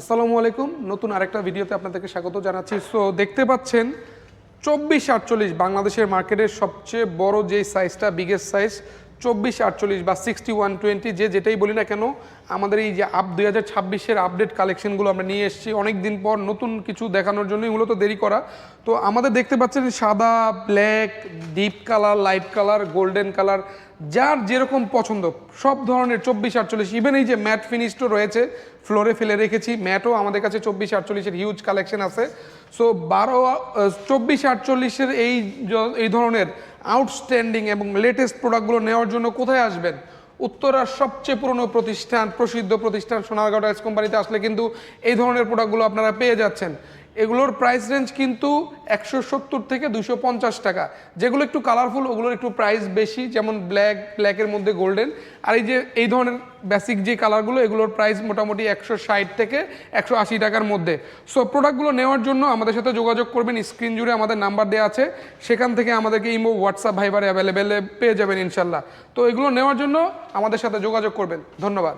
আসসালামু আলাইকুম, নতুন আরেকটা ভিডিওতে আপনাদেরকে স্বাগত জানাচ্ছি। সো দেখতে পাচ্ছেন 24-48 বাংলাদেশের মার্কেটের সবচেয়ে বড় যে সাইজটা, বিগেস্ট সাইজ 24-48 বা 61-20, যেটাই বলি না কেন, আমাদের এই যে 2026-এর আপডেট কালেকশনগুলো আমরা নিয়ে এসেছি অনেক দিন পর নতুন কিছু দেখানোর জন্যই মূলত দেরি করা। তো আমাদের দেখতে পাচ্ছেন সাদা, black, deep colour, light colour, golden colour, যার যেরকম পছন্দ সব ধরনের 24-48, ইভেন এই যে ম্যাট ফিনিশও রয়েছে, ফ্লোরে ফেলে রেখেছি ম্যাটও আমাদের কাছে 24-48-এর হিউজ কালেকশন আছে। সো 24-48-এর এই ধরনের আউটস্ট্যান্ডিং এবং লেটেস্ট প্রোডাক্টগুলো নেওয়ার জন্য কোথায় আসবেন? উত্তরার সবচেয়ে পুরনো প্রতিষ্ঠান, প্রসিদ্ধ প্রতিষ্ঠান সোনারগাঁও টাইলস কোম্পানিতে আসলে কিন্তু এই ধরনের প্রোডাক্টগুলো আপনারা পেয়ে যাচ্ছেন। এগুলোর প্রাইস রেঞ্জ কিন্তু 170 থেকে 250 টাকা। যেগুলো একটু কালারফুল ওগুলোর একটু প্রাইস বেশি, যেমন ব্ল্যাকের মধ্যে গোল্ডেন। আর এই যে এই ধরনের বেসিক যে কালারগুলো, এগুলোর প্রাইস মোটামুটি 160 থেকে 180 টাকার মধ্যে। সো প্রোডাক্টগুলো নেওয়ার জন্য আমাদের সাথে যোগাযোগ করবেন, স্ক্রিন জুড়ে আমাদের নাম্বার দেওয়া আছে, সেখান থেকে আমাদেরকে ইমো, হোয়াটসঅ্যাপ, ভাইবারে অ্যাভেলেবেল পেয়ে যাবেন ইনশাল্লাহ। তো এগুলো নেওয়ার জন্য আমাদের সাথে যোগাযোগ করবেন। ধন্যবাদ।